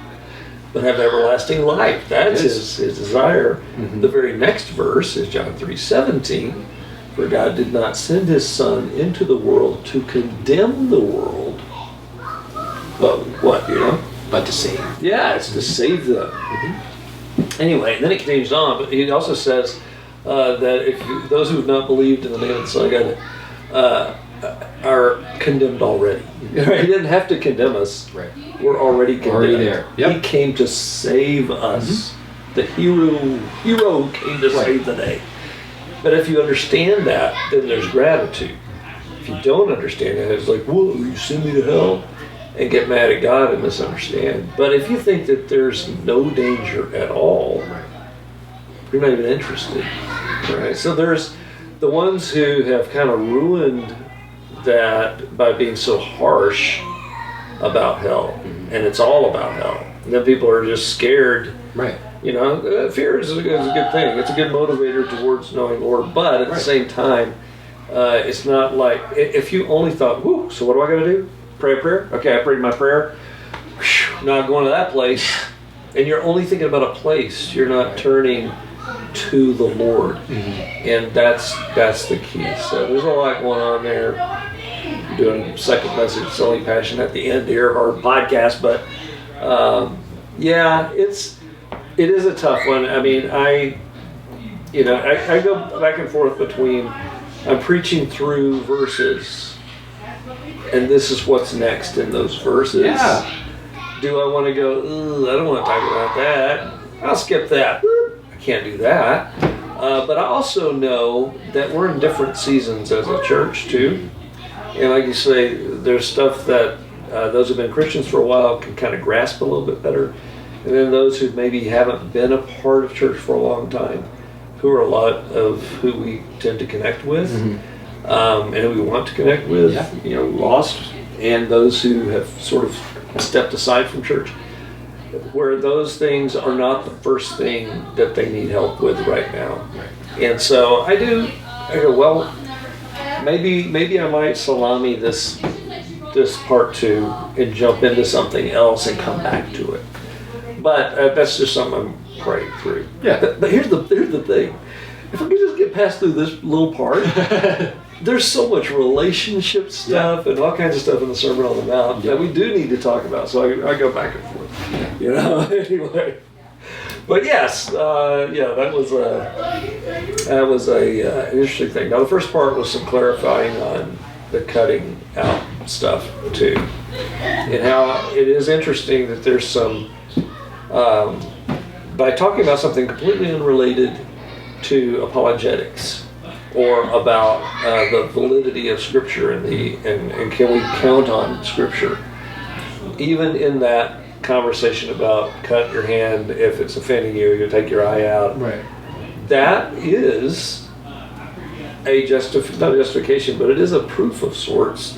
B: but have everlasting life. That's
A: Yes.
B: his desire. The very next verse is John 3:17. For God did not send His Son into the world to condemn the world, but what,
A: but to save.
B: Yeah, it's to save them. Anyway, and then it continues on, but he also says that if those who have not believed in the name of the Son of God are condemned already. Right? He didn't have to condemn us.
A: Right.
B: We're already condemned.
A: Already there. Yep.
B: He came to save us. The hero who came to save the day. But if you understand that, then there's gratitude. If you don't understand it, it's like, whoa, you send me to hell? And get mad at God and misunderstand. But if you think that there's no danger at all, you're not even interested. Right? So there's the ones who have kind of ruined that by being so harsh about hell. And it's all about hell. And then people are just scared.
A: Right.
B: You know, fear is a good thing. It's a good motivator towards knowing Lord. But at the same time, it's not like, if you only thought, whoo, so what do I got to do? Pray a prayer? Okay, I prayed my prayer. Whew, not going to that place. And you're only thinking about a place. You're not turning to the Lord. And that's the key. So there's a lot going on there. Doing second message, selling passion at the end here of our podcast. But yeah, it is a tough one. I mean, I go back and forth between I'm preaching through verses, and this is what's next in those verses.
A: Yeah.
B: Do I want to go, I don't want to talk about that. I'll skip that. I can't do that. But I also know that we're in different seasons as a church, too. And like you say, there's stuff that those who've been Christians for a while can kind of grasp a little bit better. And then those who maybe haven't been a part of church for a long time, who are a lot of who we tend to connect with, and who we want to connect with, lost, and those who have sort of stepped aside from church, where those things are not the first thing that they need help with right now. And so I go, well, maybe I might salami this part 2 and jump into something else and come back to it. But that's just something I'm praying through.
A: Yeah.
B: But here's the thing. If I could just get past through this little part, there's so much relationship stuff and all kinds of stuff in the Sermon on the Mount that we do need to talk about. So I go back and forth. Anyway. But yes, that was an interesting thing. Now the first part was some clarifying on the cutting out stuff too, and how it is interesting that there's some by talking about something completely unrelated to apologetics or about the validity of Scripture and can we count on Scripture, even in that conversation about cut your hand if it's offending you, you take your eye out.
A: Right.
B: That is not a justification, but it is a proof of sorts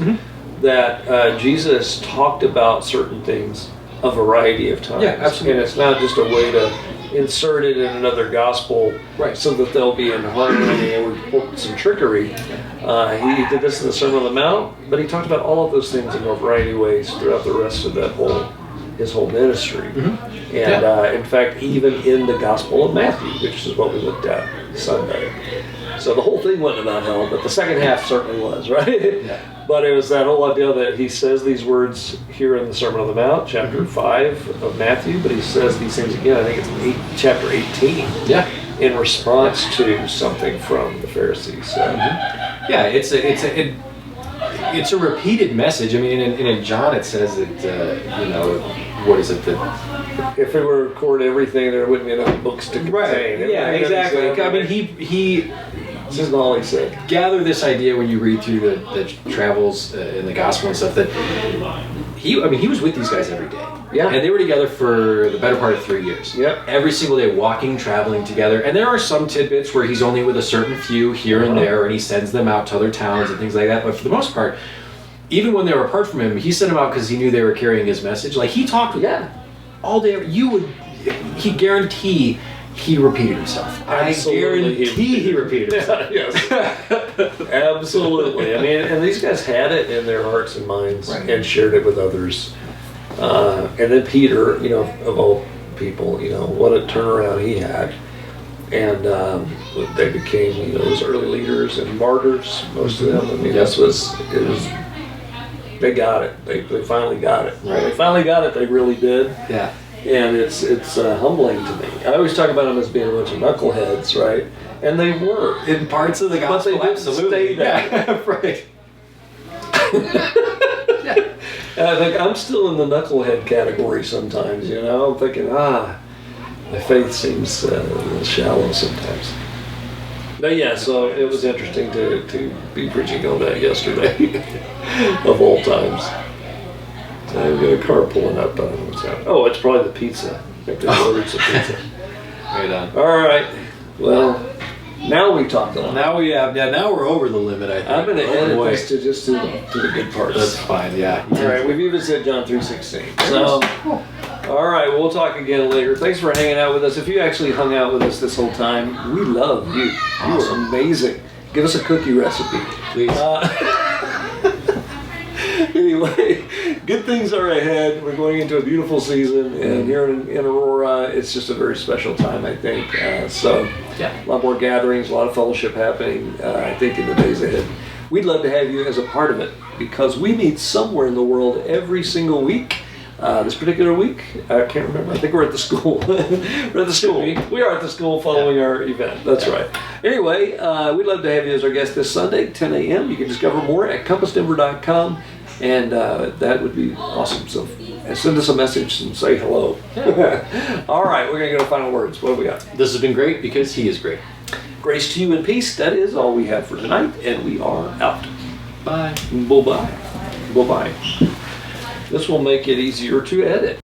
B: that Jesus talked about certain things a variety of times.
A: Yeah, absolutely.
B: And it's not just a way to insert it in another gospel so that they'll be in harmony and we put some trickery. He did this in the Sermon on the Mount, but he talked about all of those things in a variety of ways throughout the rest of his whole ministry. And in fact, even in the Gospel of Matthew, which is what we looked at Sunday. So the whole thing wasn't about hell, but the second half certainly was, right? But it was that whole idea that he says these words here in the Sermon on the Mount, chapter 5 of Matthew, but he says these things again, I think it's chapter 18, in response to something from the Pharisees. So.
A: Yeah, it's a repeated message. I mean, in John it says that you know, what is it that
B: If we were to record everything, there wouldn't be enough books to contain.
A: yeah, exactly. I mean, he
B: this is all he said.
A: gather this idea when you read through the travels in the gospel and stuff that he was with these guys every day.
B: Yeah.
A: And they were together for the better part of 3 years.
B: Yep.
A: Every single day, walking, traveling together. And there are some tidbits where he's only with a certain few here and there, and he sends them out to other towns and things like that. But for the most part, even when they were apart from him, he sent them out because he knew they were carrying his message. Like, he talked with them all day. He guarantee he repeated himself.
B: Absolutely.
A: I guarantee he repeated himself.
B: Yes. Absolutely. I mean, and these guys had it in their hearts and minds and shared it with others. And then Peter, you know, of all people, you know, what a turnaround he had. And they became, you know, those early leaders and martyrs, most of them. I mean, they got it. They finally got it.
A: Right.
B: They finally got it. They really did.
A: Yeah.
B: And it's humbling to me. I always talk about them as being a bunch of knuckleheads, right? And they were.
A: In parts of the gospel,
B: But they didn't stay that.
A: Yeah, right.
B: And I think I'm still in the knucklehead category sometimes, you know? I'm thinking, my faith seems a little shallow sometimes. But yeah, so it was interesting to be preaching on that yesterday, of all times. I've got a car pulling up. I don't know what's happening. Oh, it's probably the pizza. I think they ordered some pizza.
A: Right on.
B: All right. Well, now we talked a lot.
A: Now we're over the limit, I think.
B: I'm going to edit
A: boy.
B: this to the good parts.
A: That's fine, yeah.
B: All right, we've even said John 3:16. So, all right, we'll talk again later. Thanks for hanging out with us. If you actually hung out with us this whole time, we love you. You are amazing. Give us a cookie recipe.
A: Please.
B: Anyway, good things are ahead. We're going into a beautiful season, and here in Aurora, it's just a very special time, I think. So, a lot more gatherings, a lot of fellowship happening, I think, in the days ahead. We'd love to have you as a part of it, because we meet somewhere in the world every single week. This particular week, I can't remember. I think we're at the school. We're at the school. We are at the school following our event. That's right. Anyway, we'd love to have you as our guest this Sunday, 10 a.m. You can discover more at compassdenver.com, and that would be awesome. So send us a message and say hello. All right, we're going to go to final words. What have we got?
A: This has been great because he is great.
B: Grace to you and peace. That is all we have for tonight, and we are out.
A: Bye.
B: Bye-bye. Bye-bye. This will make it easier to edit.